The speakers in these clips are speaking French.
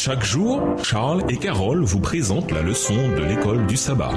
Chaque jour, Charles et Carole vous présentent la leçon de l'école du sabbat.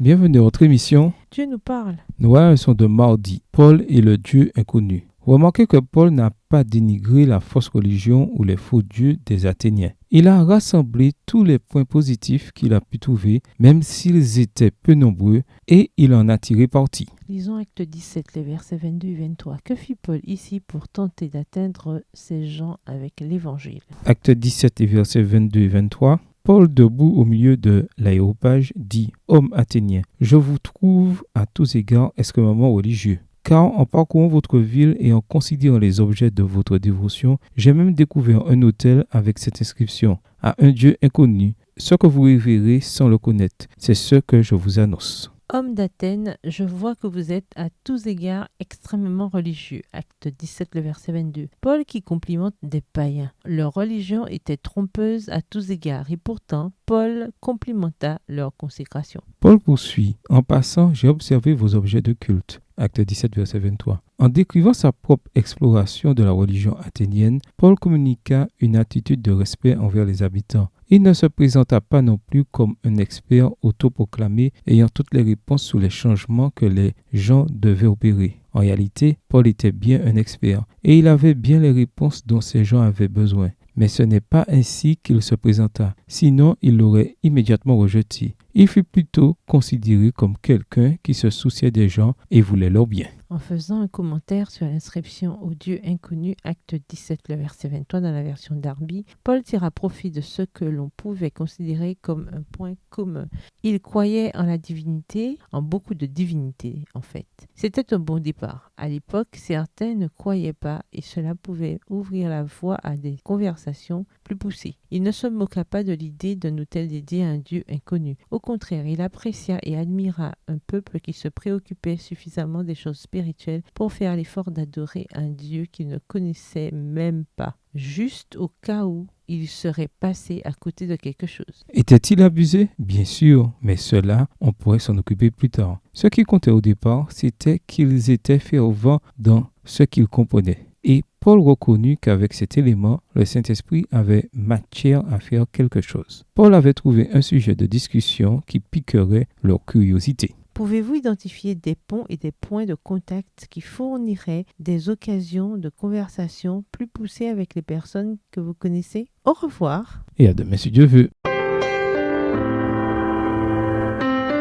Bienvenue à notre émission. Dieu nous parle. Nous voyons la leçon de mardi. Paul et le Dieu inconnu. Remarquez que Paul n'a pas dénigré la fausse religion ou les faux dieux des Athéniens. Il a rassemblé tous les points positifs qu'il a pu trouver, même s'ils étaient peu nombreux, et il en a tiré parti. Lisons Acte 17, les versets 22 et 23. Que fit Paul ici pour tenter d'atteindre ces gens avec l'évangile? Acte 17 et versets 22 et 23. Paul, debout au milieu de l'aéropage, dit « Hommes athéniens, je vous trouve à tous égards extrêmement religieux. Car en parcourant votre ville et en considérant les objets de votre dévotion, j'ai même découvert un autel avec cette inscription « À un Dieu inconnu, ce que vous révérez sans le connaître, c'est ce que je vous annonce. » Hommes d'Athènes, je vois que vous êtes à tous égards extrêmement religieux. Acte 17, le verset 22. Paul qui complimente des païens. Leur religion était trompeuse à tous égards et pourtant, Paul complimenta leur consécration. Paul poursuit. En passant, j'ai observé vos objets de culte. Acte 17, verset 23. En décrivant sa propre exploration de la religion athénienne, Paul communiqua une attitude de respect envers les habitants. Il ne se présenta pas non plus comme un expert autoproclamé ayant toutes les réponses sur les changements que les gens devaient opérer. En réalité, Paul était bien un expert et il avait bien les réponses dont ces gens avaient besoin. Mais ce n'est pas ainsi qu'il se présenta, sinon il l'aurait immédiatement rejeté. Il fut plutôt considéré comme quelqu'un qui se souciait des gens et voulait leur bien. En faisant un commentaire sur l'inscription au Dieu inconnu, acte 17, le verset 23 dans la version Darby, Paul tira profit de ce que l'on pouvait considérer comme un point commun. Il croyait en la divinité, en beaucoup de divinités en fait. C'était un bon départ. À l'époque, certains ne croyaient pas et cela pouvait ouvrir la voie à des conversations plus poussées. Il ne se moqua pas de l'idée d'un autel dédié à un Dieu inconnu. Au contraire, il apprécia et admira un peuple qui se préoccupait suffisamment des choses spirituelles pour faire l'effort d'adorer un Dieu qu'il ne connaissait même pas, juste au cas où il serait passé à côté de quelque chose. Était-il abusé? Bien sûr, mais cela, on pourrait s'en occuper plus tard. Ce qui comptait au départ, c'était qu'ils étaient fervents dans ce qu'ils comprenaient. Et Paul reconnut qu'avec cet élément, le Saint-Esprit avait matière à faire quelque chose. Paul avait trouvé un sujet de discussion qui piquerait leur curiosité. Pouvez-vous identifier des ponts et des points de contact qui fourniraient des occasions de conversation plus poussées avec les personnes que vous connaissez? Au revoir. Et à demain si Dieu veut.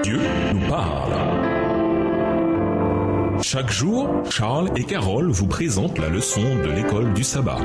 Dieu nous parle. Chaque jour, Charles et Carole vous présentent la leçon de l'école du sabbat.